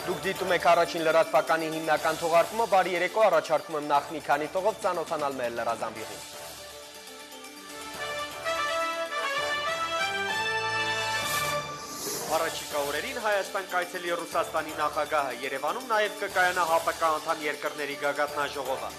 Դուք դիտում եք առաջին լրատվականի հիմնական թողարկումը, բարի երեկո, առաջարկում եմ նախ մի քանի տողով ծանոթանալ մեր լրազամբյուղին։ Առաջիկա օրերին Հայաստան կայցելի Ռուսաստանի նախագահը, Երևանում նաև կկայանա ՀԱՊԿ անդամ երկրների գագաթնաժողովը։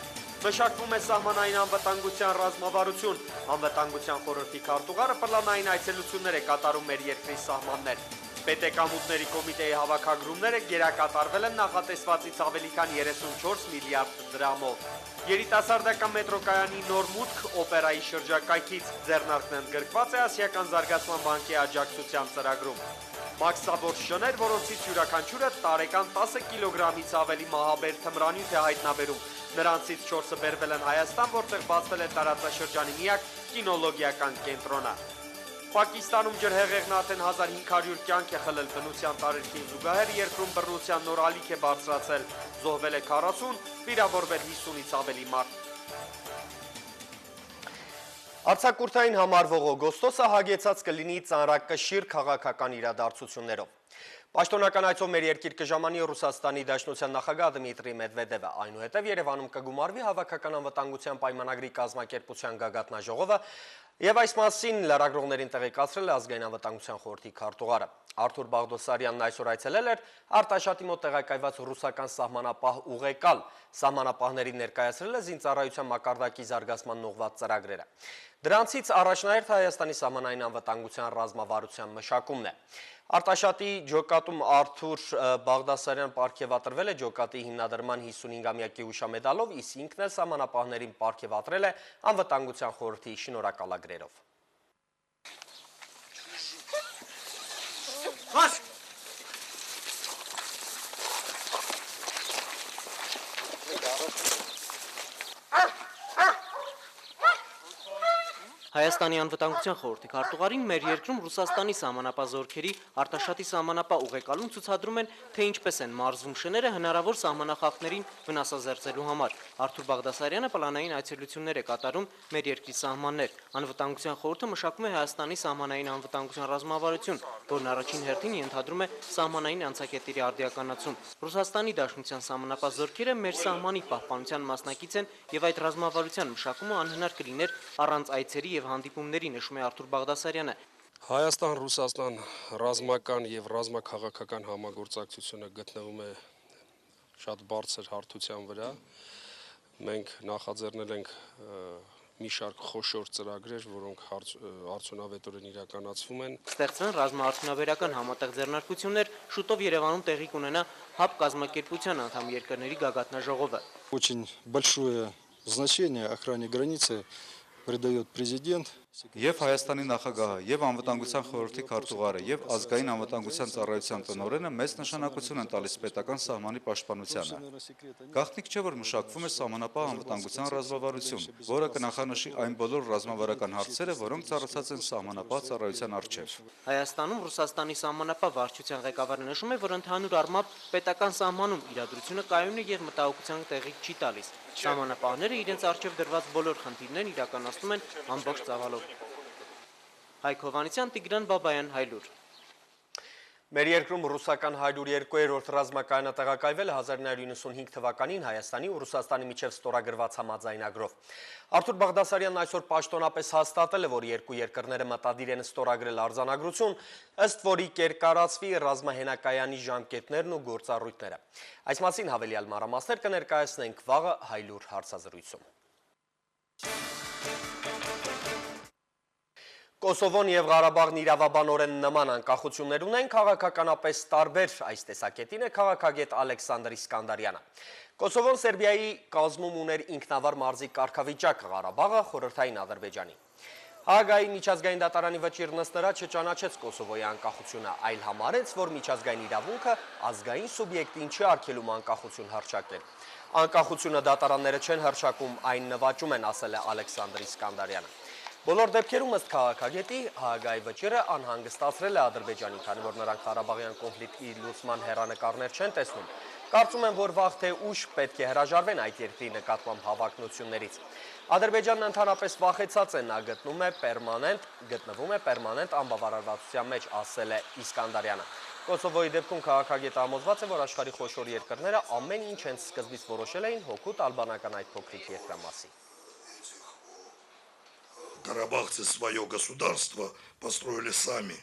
Մշակվում է սահմանային անվտանգության ռազմավարություն, անվտանգության խորհրդի քարտուղարը պլանային այցելություններ է կատարում մեր երկրի սահմաններ։ Պետեկամուտների կոմիտեի հավաքագրումները գերակատարվել են նախատեսվածից ավելի քան 34 միլիարդ դրամով։ Երիտասարդական մետրոկայանի նոր մուտք օպերայի շրջակայքից ձեռնարկն ընդգրկված է Ասիական զարգացման բանկի աջակցության ծրագրում։ Մաքսավոր շներ, որոնցից յուրաքանչյուրը տարեկան 10 կիլոգրամից ավելի մահաբեր թմրանյութ է հայտնաբերում։ Նրանցից 4-ը բերվել են Հայաստան, որտեղ բացվել է տարածաշրջանի միակ կինոլոգիական կենտրոնը։ Պակիստանում ջրհեղեղնաթեն 1500 կյանք է խլել բնության տարերքին զուգահեռ երկրում բռնության նոր ալիք է բարձրացել, զոհվել է 40, վիրավորվել 50-ից ավելի մարդ։ Արձակուրդային համարվող օգոստոսը հագեցած կլինի ծանրակշիռ քաղաքական իրադարձություններով։ Պաշտոնական այցով մեր երկիր կժամանի Ռուսաստանի Դաշնության նախագահ Դմիտրի Մեդվեդևը, այնուհետև Երևանում կգումարվի Հավաքական անվտանգության պայմանագրի կազմակերպության գագաթնաժողովը, եւ այս մասին լրագրողներին տեղեկացրել է Ազգային անվտանգության խորհրդի քարտուղարը։ Արթուր Բաղդասարյանն այսօր այցելել էր Արտաշատի մոտ տեղակայված ռուսական սահմանապահ ուղեկալ, սահմանապահներին ներկայացրել է զինծառայության մակարդակի զարգացման ուղղված ծրագրերը։ Դրանցից առաջնահերթ Հայաստանի սահմանային անվտանգության ռազմավարության մշակումն է։ Արտաշատի ջոկատում Արթուր Բաղդասարյան պարգևատրվել է ջոկատի հիմնադրման 55-ամյակի հուշամեդալով, իսկ ինքն էլ սահմանապահներին պարգևատրել է անվտանգության խորհրդի շնորհակալագրերով։ Հայաստանի անվտանգության խորհրդի քարտուղարին մեր երկրում Ռուսաստանի սահմանապահ զորքերի Արտաշատի սահմանապահ ուղեկալում ցուցադրում են, թե ինչպես են մարզվում շները հնարավոր սահմանախախտներին վնասազերծելու համար։ Արթուր Բաղդասարյանը պլանային այցելություններ է կատարում մեր երկրի սահմաններ։ Անվտանգության խորհուրդը մշակում է Հայաստանի սահմանային անվտանգության ռազմավարություն, որն առաջին հերթին ենթադրում է սահմանային անցակետերի արդիականացում։ Ռուսաստանի Դաշնության սահմանապահ զորքերը մեր սահմանի պահպանության մասնակից են եւ այդ ռազմավարության մշակումը անհնար կլիներ առանց այցերի եւ հանդիպումների, նշում է Արթուր Բաղդասարյանը։ Հայաստան-Ռուսաստան ռազմական եւ ռազմաքաղաքական համագործակցությունը գտնվում է շատ բարձր հարթության վրա։ Մենք նախաձեռնել ենք մի շարք խոշոր ծրագրեր, որոնք արդյունավետորեն իրականացվում են։ Ստեղծվեն ռազմաարդյունաբերական համատեղ ձեռնարկություններ, շուտով Երևանում տեղի կունենա ՀԱՊ կազմակերպության անդամ երկրների գագաթնաժողովը։ Очень большое значение охране границы придает президент. Եվ Հայաստանի նախագահը, եւ անվտանգության խորհրդի քարտուղարը, եւ ազգային անվտանգության ծառայության տնօրենը մեծ նշանակություն են տալիս պետական սահմանի պաշտպանությանը։ Գաղտնիք չէ, որ մշակվում է սահմանապահ անվտանգության ռազմավարություն, որը կնախանշի այն բոլոր ռազմավարական հարցերը, որոնք ծառացած են սահմանապահ ծառայության առջև։ Հայաստանում Ռուսաստանի սահմանապահ վարչության ղեկավարը նշում է, որ ընդհանուր առմամբ պետական սահմանում իրադրությունը կայուն է եւ մտահոգության տեղի չի տալիս։ Սահմանապահները իրենց առջև դրված բոլոր խնդիրներն իրականացնում են ամբողջ ծավալով։ Հայկ Հովհաննիսյան, Տիգրան Բաբայան, Հայլուր։ Մեր երկրում ռուսական 102-րդ ռազմակայանը տեղակայվել է 1995 թվականին Հայաստանի ու Ռուսաստանի միջև ստորագրված համաձայնագրով։ Արթուր Բաղդասարյանն այսօր պաշտոնապես հաստատել է, որ երկու երկրները մտադիր են ստորագրել արձանագրություն, ըստ որի կերկարացվի ռազմահենակայանի ժամկետներն ու գործառույթները։ Այս մասին հավելյալ մանրամասներ կներկայացնենք վաղը Հայլուր հարցազրույցում։ Կոսովոն եւ Ղարաբաղն իրավաբանորեն նման անկախություններ ունեն, քաղաքականապես տարբեր այս տեսակետին է քաղաքագետ Ալեքսանդր Իսկանդարյանը։ Կոսովոն Սերբիայի կազմում ուներ ինքնավար մարզի կարգավիճակ, Ղարաբաղը խորհրդային Ադրբեջանի։ Հաագայի միջազգային դատարանի վճիռն ըստ նրա չճանաչեց Կոսովոյի անկախությունը, այլ համարեց, որ միջազգային իրավունքը ազգային սուբյեկտին չի արգելում անկախություն հռչակել։ Անկախությունը դատարանները չեն հռչակում, այն նվաճում են, ասել է Ալեքսանդր Իսկանդարյանը։ Բոլոր դեպքերում ըստ քաղաքագետի Հաագայի վճիռը անհանգստացրել է Ադրբեջանին, քանի որ նրանք Ղարաբաղյան կոնֆլիկտի լուծման հեռանկարներ չեն տեսնում։ Կարծում եմ, որ վաղ թե ուշ պետք է հրաժարվեն այդ երկրի նկատմամբ հավակնություններից։ Ադրբեջանն ընդհանրապես վախեցած է, նա գտնվում է պերմանենտ անբավարարվածության մեջ, ասել է Իսկանդարյանը։ Կոսովոյի դեպքում քաղաքագետը համոզված է, որ աշխարհի խոշոր երկրները ամեն ինչ հենց սկզբից որոշել էին հօգուտ ալբանական այդ փոքրիկ երկրամասի։ Карабахцы свое государство построили сами.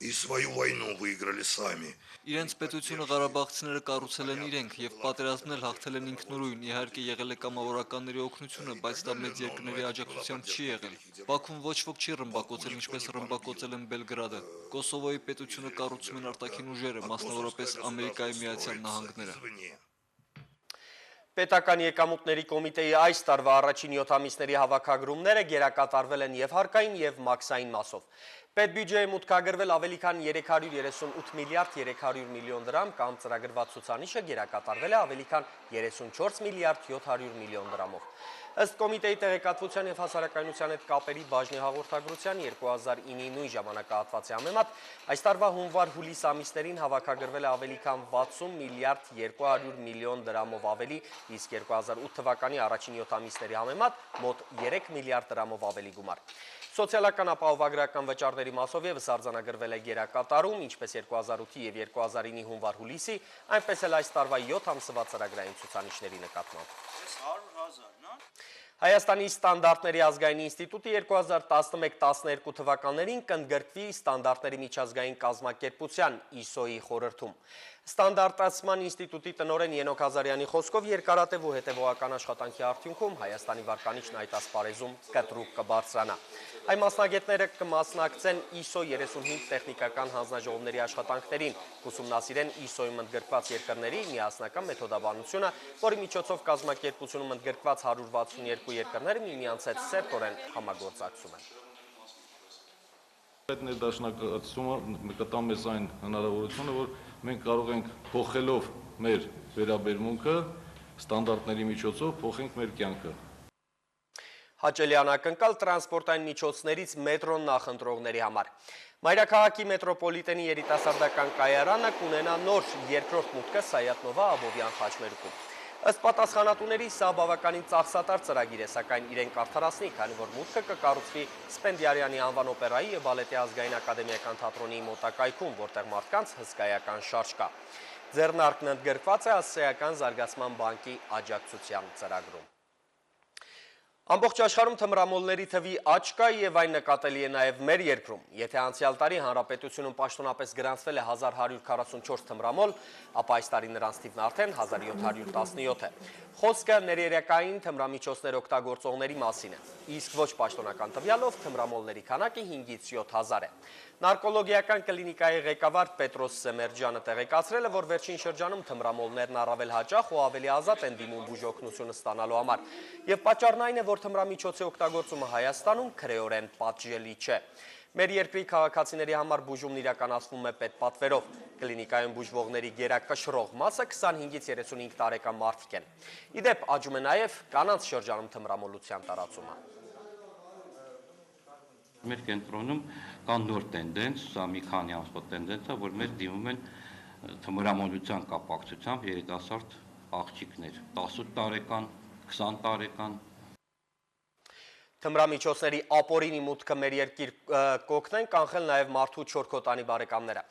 И свою войну выиграли сами. Իրենց պետությունը Ղարաբաղցիները կառուցել են իրենք եւ պատերազմն էլ հաղթել են ինքնուրույն, իհարկե եղել է կամավորականների օգնությունը, բայց դա մեծ երկրների աջակցությամբ չի եղել։ Բաքուն ոչ ոք չի ռմբակոծել, ինչպես ռմբակոծել են Բելգրադը։ Կոսովոյի պետությունը կառուցում են արտաքին ուժերը, մասնավորապես Ամերիկայի Միացյալ Նահանգները։ Պետական եկամուտների կոմիտեի այս տարվա առաջին 7 ամիսների հավաքագրումները գերակատարվել են եւ հարկային եւ մաքսային մասով։ Պետբյուջեի մուտքագրվել ավելի քան 338 միլիարդ 300 միլիոն դրամ կամ ծրագրված ցուցանիշը գերակատարվել է ավելի քան 34 միլիարդ 700 միլիոն դրամով։ Ըստ կոմիտեի տեղեկատվության եւ հասարակայնության հետ կապերի բաժնի հաղորդագրության 2009-ի նույն ժամանակահատվածի համեմատ այս տարվա հունվար-հուլիս ամիսներին հավաքագրվել է ավելի քան 60 միլիարդ 200 միլիոն դրամով ավելի, իսկ 2008 թվականի առաջին 7 ամիսների համեմատ մոտ 3 միլիարդ դրամով ավելի գումար։ Սոցիալական ապահովագրական վճարների մասով ևս արձանագրվել է գերակատարում, ինչպես 2008-ի եւ 2009-ի հունվար-հուլիսի, այնպես էլ այս տարվա 7 ամսվա ծրագրային ցուցանիշների նկատմամբ։ Հայաստանի ստանդարտների ազգային ինստիտուտի 2011-12 թվականներին կընդգրկվի ստանդարտների միջազգային կազմակերպության ISO-ի խորհրդում։ Ստանդարտացման ինստիտուտի տնօրեն Ենոք Ազարյանի խոսքով երկարատև ու հետևողական աշխատանքի արդյունքում Հայաստանի վարկանիշն այդ ասպարեզում կտրուկ կբարձրանա։ Այն մասնագետները կմասնակցեն ISO 35 տեխնիկական հանձնաժողովների աշխատանքներին, կուսումնասիրեն ISO-ում ընդգրկված երկրների միասնական մեթոդաբանությունը, որի միջոցով կազմակերպությունում ընդգրկված 162 երկրները միմյանց հետ սերտորեն համագործակցում են։ Այդ ներդաշնակացումը կտա մեզ այն հնարավորությունը, որ մենք կարող ենք փոխելով մեր վերաբերմունքը ստանդարտների միջոցով փոխենք մեր կյանքը։ Հաճելի անակնկալ տրանսպորտային միջոցներից մետրոն նախընտրողների համար։ Մայրաքաղաքի մետրոպոլիտենի երիտասարդական կայարանը կունենա նոր երկրորդ մուտքը Սայաթ-Նովա Աբովյան խաչմերուկում։ Ըստ պատասխանատուների սա բավականին ծախսատար ծրագիր է, սակայն իրեն կարդարացնի, քանի որ մուտքը կկառուցվի Սպենդիարյանի անվան օպերայի եւ բալետի ազգային ակադեմիական թատրոնի մոտակայքում, որտեղ մարդկանց հսկայական շարժ կա։ Ձեռնարկն ընդգրկված է Ասիական զարգացման բանկի աջակցության ծրագրում։ Ամբողջ աշխարհում թմրամոլների թվի աճ կա եւ այն նկատելի է նաեւ մեր երկրում։ Եթե անցյալ տարի հանրապետությունում պաշտոնապես գրանցվել է 1144 թմրամոլ, ապա այս տարի նրանց թիվն արդեն 1717 է։ Խոսքը ներերակային թմրամիջոցներ օգտագործողների մասին է, իսկ ոչ պաշտոնական տվյալով թմրամոլների քանակը 5-ից 7000 է։ Նարկոլոգիական կլինիկայի ղեկավար Պետրոս Սեմերջյանը տեղեկացրել է, որ վերջին շրջանում թմրամոլներն առավել հաճախ ու ավելի ազատ են դիմում բուժօգնություն ստանալու համար, եւ պատճառն այն է, որ թմրամիջոցի օգտագործումը Հայաստանում քրեորեն պատժելի չէ։ Մեր երկրի քաղաքացիների համար բուժումն իրականացվում է պետպատվերով։ Կլինիկայում բուժվողների գերակշռող մասը 25-ից 35 տարեկան մարդիկ են։ Իդեպ աճում է նաև կանանց շրջանում թմրամոլության տարածումը։ Մեր կենտրոնում կան նոր տենդենս, սա մի քանի ամսվա տենդենս է, որ մեզ դիմում են թմրամոլության կապակցությամբ երիտասարդ աղջիկներ, 18 տարեկան, 20 տարեկան։ Թմրամիջոցների ապօրինի մուտքը մեր երկիր կօգնեն կանխել նաև մարդու չորքոտանի բարեկամները։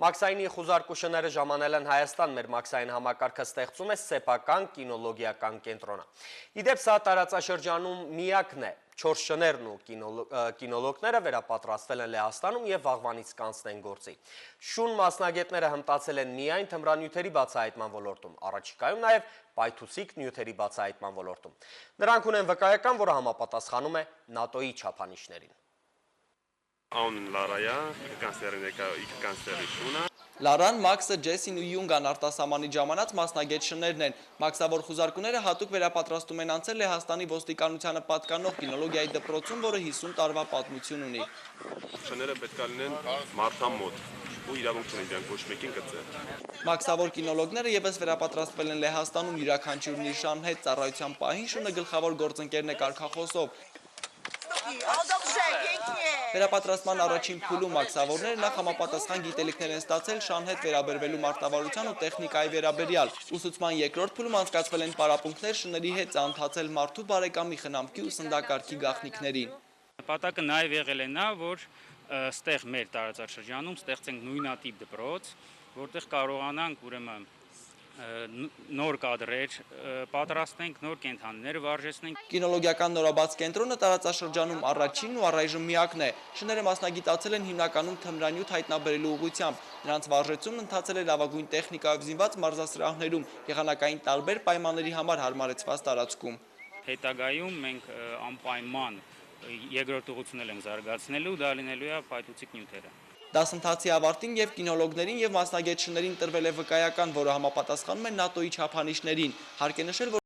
Մաքսայինի խուզարկուշները ժամանել են Հայաստան, մեր մաքսային համակարգը ստեղծում է սեփական կինոլոգիական կենտրոնը։ Իդեպ սա տարածաշրջանում միակն է, 4 շներն ու կինոլոգները վերապատրաստվել են Լեհաստանում եւ վաղվանից կանցնեն գործի։ Շուն մասնագետները հմտացել են միայն թմրանյութերի բացահայտման ոլորտում, առաջիկայում նաեւ պայթուցիկ նյութերի բացահայտման ոլորտում։ Նրանք ունեն վկայական, որը համապատասխանում է ՆԱՏՕ-ի չափանիշներին։ Լարան, Մաքսը, Ջեսին ու Յունգան արտասահմանի ժամանած մասնագետ շներն են։ Մաքսավոր խուզարկուները հատուկ վերապատրաստում են անցել Լեհաստանի ոստիկանությանը պատկանող կինոլոգիայի դպրոցում, որը 50 տարվա պատմություն ունի։ Շները պետք է լինեն մարդան մոտ ու իրավունք չունեն դրանք ոչ մեկին գծել։ Մաքսավոր կինոլոգները եւս վերապատրաստվել են Լեհաստանում յուրաքանչյուրն իր շանհետ ծառայության պահին շունը գլխավոր գործընկերն է կարգախոսով։ Վերապատրաստման առաջին փուլում մաքսավորները նախ համապատասխան գիտելիքներ են ստացել շանհետ վերաբերվելու մարտավարության ու տեխնիկայի վերաբերյալ։ Ուսուցման երկրորդ փուլում անցկացվել են պարապմունքներ շների հետ ծանոթացել մարդու բարեկամի խնամքի ու սննդակարգի գաղտնիքներին։ Նպատակը նաև եղել է նա, որ ստեղ մեր տարածաշրջանում ստեղծենք նույնատիպ դպրոց, որտեղ կարողանանք ուրեմն նոր կադրեր պատրաստենք, նոր կենդանիներ վարժեցնենք։ Կինոլոգիական նորաբաց կենտրոնը տարածաշրջանում առաջինն ու առայժմ միակն է։ Շները մասնագիտացել են հիմնականում թմրանյութ հայտնաբերելու ուղղությամբ։ Նրանց վարժեցումն ընթացել է լավագույն տեխնիկայով զինված մարզասրահներում, եղանակային տարբեր պայմանների համար հարմարեցված տարածքում։ Հետագայում մենք անպայման երկրորդ ուղղություններ ենք զարգացնելու, դա լինելու է փայտուցիկ նյութերը։ Դասընթացի ավարտին եւ կինոլոգներին եւ մասնագետներին տրվել է վկայական, որը համապատասխանում է ՆԱՏՕ-ի չափանիշներին։ Հարկ է նշել, որ